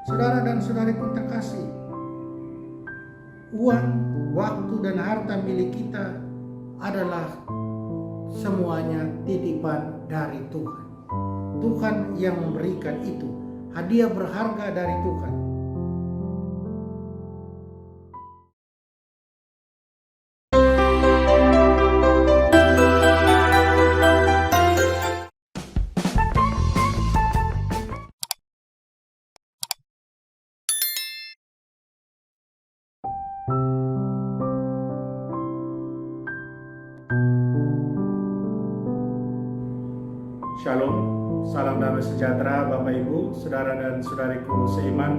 Saudara dan saudariku terkasih, uang, waktu, dan harta milik kita adalah semuanya titipan dari Tuhan. Tuhan yang memberikan itu, hadiah berharga dari Tuhan. Shalom, salam damai sejahtera Bapak Ibu, saudara dan saudariku seiman.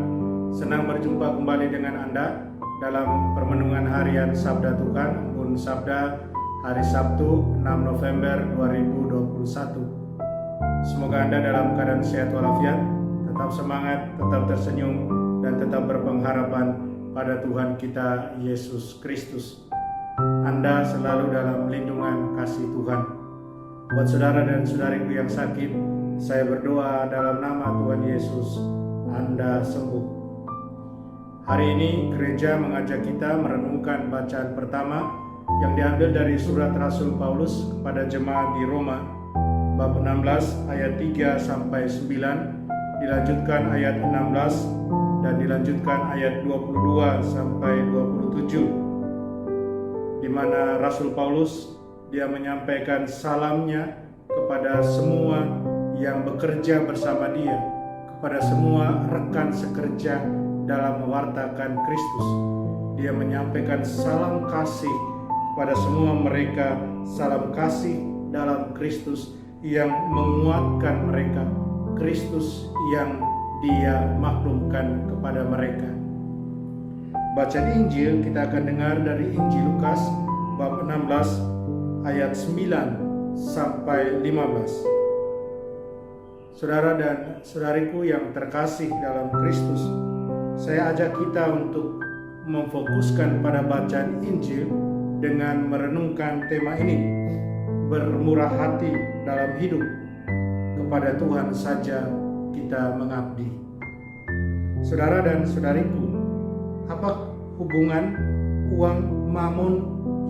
Senang berjumpa kembali dengan Anda dalam permenungan harian Sabda Tuhan, Embun Sabda hari Sabtu 6 November 2021. Semoga Anda dalam keadaan sehat walafiat, tetap semangat, tetap tersenyum, dan tetap berpengharapan pada Tuhan kita Yesus Kristus. Anda selalu dalam lindungan kasih Tuhan. Buat saudara dan saudariku yang sakit, saya berdoa dalam nama Tuhan Yesus, Anda sembuh. Hari ini gereja mengajak kita merenungkan bacaan pertama yang diambil dari surat Rasul Paulus kepada jemaat di Roma, bab 16 ayat 3 sampai 9, dilanjutkan ayat 16 dan dilanjutkan ayat 22 sampai 27, di mana Rasul Paulus dia menyampaikan salamnya kepada semua yang bekerja bersama dia, kepada semua rekan sekerja dalam mewartakan Kristus. Dia menyampaikan salam kasih kepada semua mereka, salam kasih dalam Kristus yang menguatkan mereka, Kristus yang dia maklumkan kepada mereka. Bacaan Injil kita akan dengar dari Injil Lukas bab 16 ayat 9 sampai 15. Saudara dan saudariku yang terkasih dalam Kristus, saya ajak kita untuk memfokuskan pada bacaan Injil dengan merenungkan tema ini, bermurah hati dalam hidup. Kepada Tuhan saja kita mengabdi. Saudara dan saudariku, apa hubungan uang mammon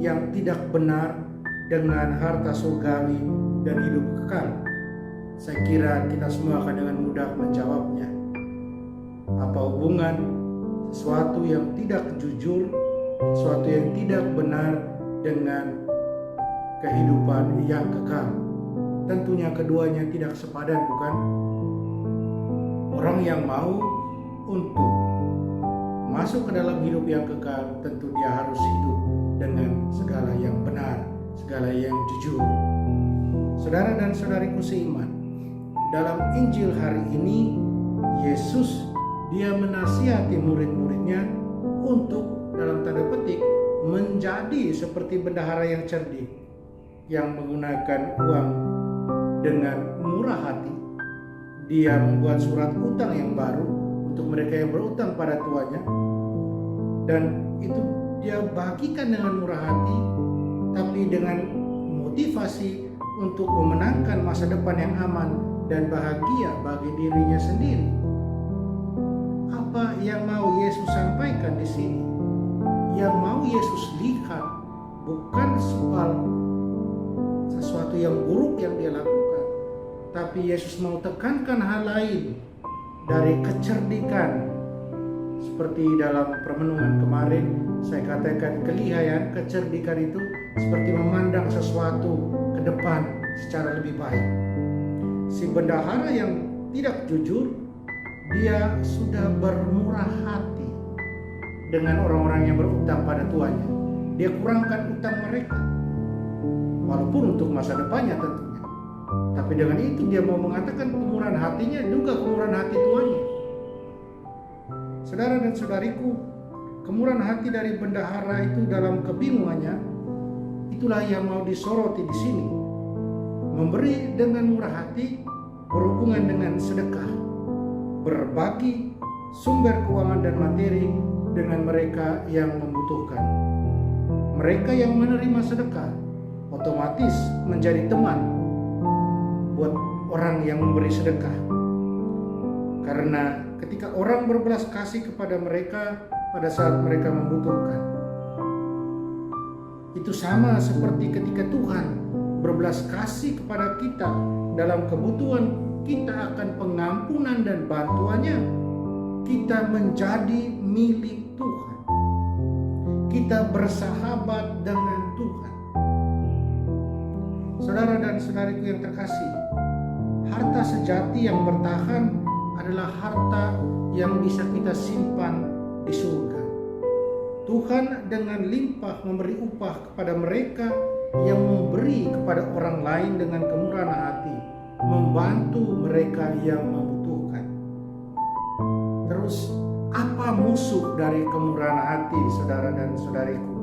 yang tidak benar dengan harta surgawi dan hidup kekal? Saya kira kita semua akan dengan mudah menjawabnya. Apa hubungan sesuatu yang tidak jujur, sesuatu yang tidak benar dengan kehidupan yang kekal? Tentunya keduanya tidak sepadan, bukan? Orang yang mau untuk masuk ke dalam hidup yang kekal, tentu dia harus hidup dengan segala yang benar, segala yang jujur. Saudara dan saudariku seiman, dalam Injil hari ini Yesus dia menasihati murid-muridnya untuk dalam tanda petik menjadi seperti bendahara yang cerdik, yang menggunakan uang dengan murah hati. Dia membuat surat utang yang baru untuk mereka yang berutang pada tuannya, dan itu dia bagikan dengan murah hati, tapi dengan motivasi untuk memenangkan masa depan yang aman dan bahagia bagi dirinya sendiri. Apa yang mau Yesus sampaikan di sini? Yang mau Yesus lihat bukan soal sesuatu yang buruk yang dia lakukan, tapi Yesus mau tekankan hal lain dari kecerdikan. Seperti dalam permenungan kemarin saya katakan, kelihayan, kecerdikan itu seperti memandang sesuatu ke depan secara lebih baik. Si bendahara yang tidak jujur, dia sudah bermurah hati dengan orang-orang yang berutang pada tuannya. Dia kurangkan utang mereka, walaupun untuk masa depannya tentunya. Tapi dengan itu dia mau mengatakan kemurahan hatinya juga kemurahan hati tuannya. Saudara dan saudariku, kemurahan hati dari bendahara itu dalam kebingungannya, itulah yang mau disoroti di sini. Memberi dengan murah hati berhubungan dengan sedekah, berbagi sumber keuangan dan materi dengan mereka yang membutuhkan. Mereka yang menerima sedekah otomatis menjadi teman buat orang yang memberi sedekah, karena ketika orang berbelas kasih kepada mereka pada saat mereka membutuhkan. Itu sama seperti ketika Tuhan berbelas kasih kepada kita dalam kebutuhan kita akan pengampunan dan bantuannya. Kita menjadi milik Tuhan. Kita bersahabat dengan Tuhan. Saudara dan saudariku yang terkasih, harta sejati yang bertahan adalah harta yang bisa kita simpan di surga. Tuhan dengan limpah memberi upah kepada mereka yang memberi kepada orang lain dengan kemurahan hati, membantu mereka yang membutuhkan. Terus, apa musuh dari kemurahan hati, saudara dan saudariku?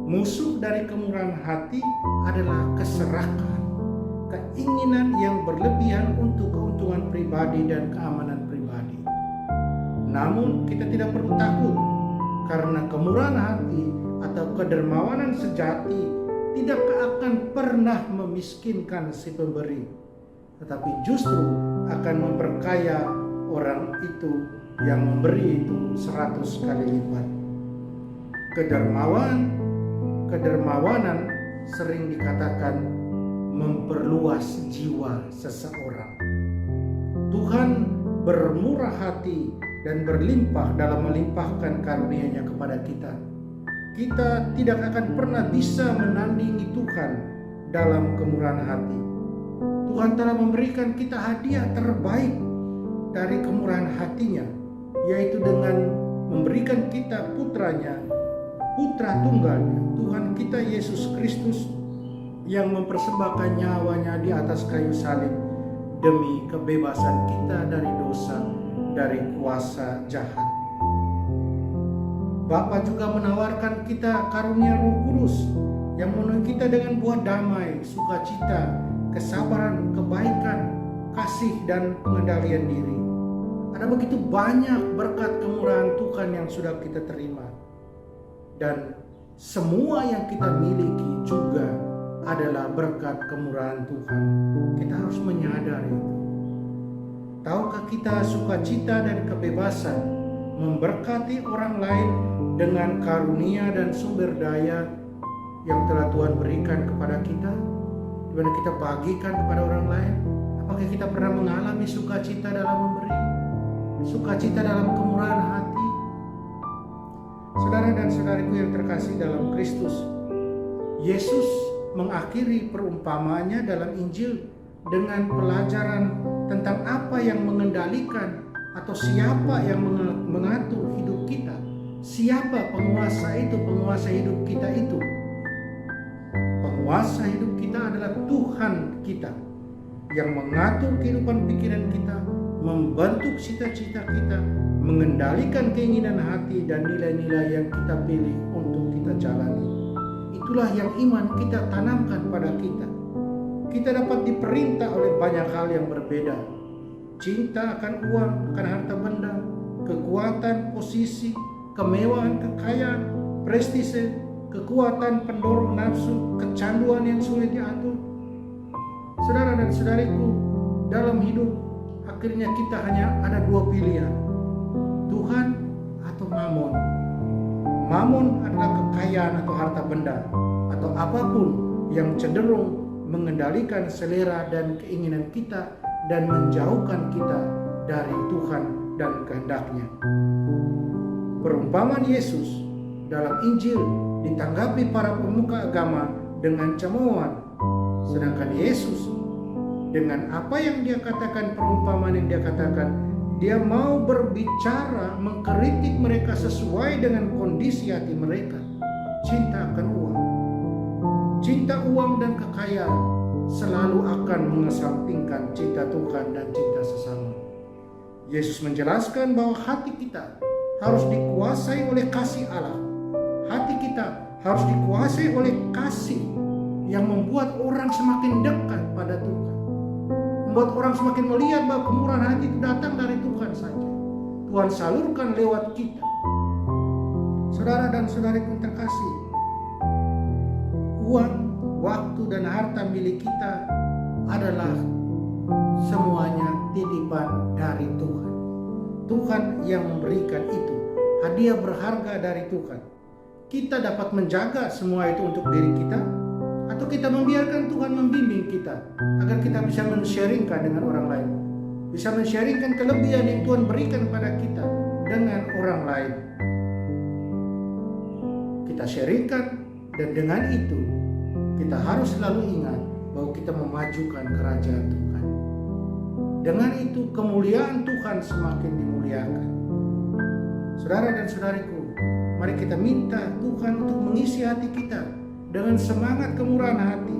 Musuh dari kemurahan hati adalah keserakahan, keinginan yang berlebihan untuk keuntungan pribadi dan keamanan pribadi. Namun kita tidak perlu takut, karena kemurahan hati atau kedermawanan sejati tidak akan pernah memiskinkan si pemberi, tetapi justru akan memperkaya orang itu yang memberi itu 100 kali lipat. Kedermawanan sering dikatakan memperluas jiwa seseorang. Tuhan bermurah hati dan berlimpah dalam melimpahkan karunia-Nya kepada kita. Kita tidak akan pernah bisa menandingi Tuhan dalam kemurahan hati. Tuhan telah memberikan kita hadiah terbaik dari kemurahan hatinya, yaitu dengan memberikan kita putranya, putra tunggalnya, Tuhan kita Yesus Kristus, yang mempersembahkan nyawanya di atas kayu salib demi kebebasan kita dari dosa, dari kuasa jahat. Bapa juga menawarkan kita karunia Roh Kudus yang memenuhi kita dengan buah damai, sukacita, kesabaran, kebaikan, kasih, dan pengendalian diri. Ada begitu banyak berkat kemurahan Tuhan yang sudah kita terima. Dan semua yang kita miliki juga adalah berkat kemurahan Tuhan. Kita harus menyadari itu. Tahukah kita sukacita dan kebebasan memberkati orang lain dengan karunia dan sumber daya yang telah Tuhan berikan kepada kita, di mana kita bagikan kepada orang lain? Apakah kita pernah mengalami sukacita dalam memberi? Sukacita dalam kemurahan hati? Saudara dan saudariku yang terkasih dalam Kristus, Yesus mengakhiri perumpamaannya dalam Injil dengan pelajaran tentang apa yang mengendalikan atau siapa yang mengatur hidup kita. Siapa penguasa itu, penguasa hidup kita itu? Penguasa hidup kita adalah Tuhan kita yang mengatur kehidupan pikiran kita, membentuk cita-cita kita, mengendalikan keinginan hati dan nilai-nilai yang kita pilih untuk kita jalani. Itulah yang iman kita tanamkan pada kita. Kita dapat diperintah oleh banyak hal yang berbeda. Cinta akan uang, akan harta benda, kekuatan, posisi, kemewahan, kekayaan, prestise, kekuatan pendorong nafsu, kecanduan yang sulit diatur. Saudara dan saudariku, dalam hidup akhirnya kita hanya ada dua pilihan, Tuhan atau Mamon. Mamon adalah kekayaan atau harta benda atau apapun yang cenderung mengendalikan selera dan keinginan kita dan menjauhkan kita dari Tuhan dan kehendak-Nya. Perumpamaan Yesus dalam Injil ditanggapi para pemuka agama dengan cemoohan, sedangkan Yesus dengan apa yang dia katakan, perumpamaan yang dia katakan, dia mau berbicara, mengkritik mereka sesuai dengan kondisi hati mereka. Cinta akan uang, cinta uang dan kekayaan selalu akan mengesampingkan cinta Tuhan dan cinta sesama. Yesus menjelaskan bahwa hati kita harus dikuasai oleh kasih Allah. Hati kita harus dikuasai oleh kasih yang membuat orang semakin dekat pada Tuhan, membuat orang semakin melihat bahwa kemurahan hati itu datang dari Tuhan saja. Tuhan salurkan lewat kita. Saudara dan saudariku terkasih, uang, waktu, dan harta milik kita adalah semuanya titipan dari Tuhan. Tuhan yang memberikan itu, hadiah berharga dari Tuhan. Kita dapat menjaga semua itu untuk diri kita, atau kita membiarkan Tuhan membimbing kita agar kita bisa men-sharingkan dengan orang lain, bisa men-sharingkan kelebihan yang Tuhan berikan kepada kita dengan orang lain. Kita sharingkan, dan dengan itu kita harus selalu ingat bahwa kita memajukan kerajaan Tuhan. Dengan itu kemuliaan Tuhan semakin dimuliakan. Saudara dan saudariku, mari kita minta Tuhan untuk mengisi hati kita dengan semangat kemurahan hati,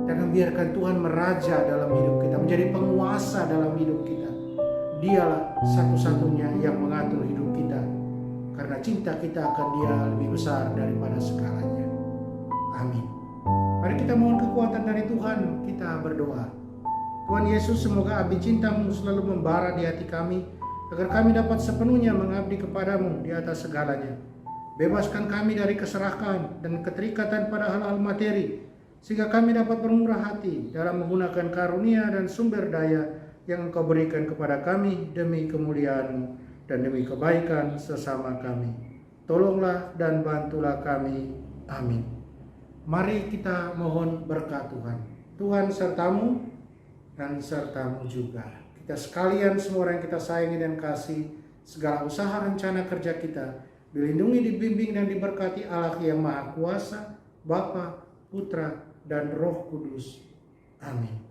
dan membiarkan Tuhan meraja dalam hidup kita, menjadi penguasa dalam hidup kita. Dialah satu-satunya yang mengatur hidup kita, karena cinta kita akan Dia lebih besar daripada segalanya. Amin. Mari kita mohon kekuatan dari Tuhan, kita berdoa. Tuhan Yesus, semoga api cinta-Mu selalu membara di hati kami, agar kami dapat sepenuhnya mengabdi kepadamu di atas segalanya. Bebaskan kami dari keserakan dan keterikatan pada hal-hal materi, sehingga kami dapat bermurah hati dalam menggunakan karunia dan sumber daya yang Engkau berikan kepada kami demi kemuliaan-Mu dan demi kebaikan sesama kami. Tolonglah dan bantulah kami. Amin. Mari kita mohon berkat Tuhan. Tuhan sertamu dan sertamu juga. Kita sekalian, semua orang yang kita sayangi dan kasih, segala usaha rencana kerja kita dilindungi, dibimbing, dan diberkati Allah yang Maha Kuasa, Bapa, Putra, dan Roh Kudus. Amin.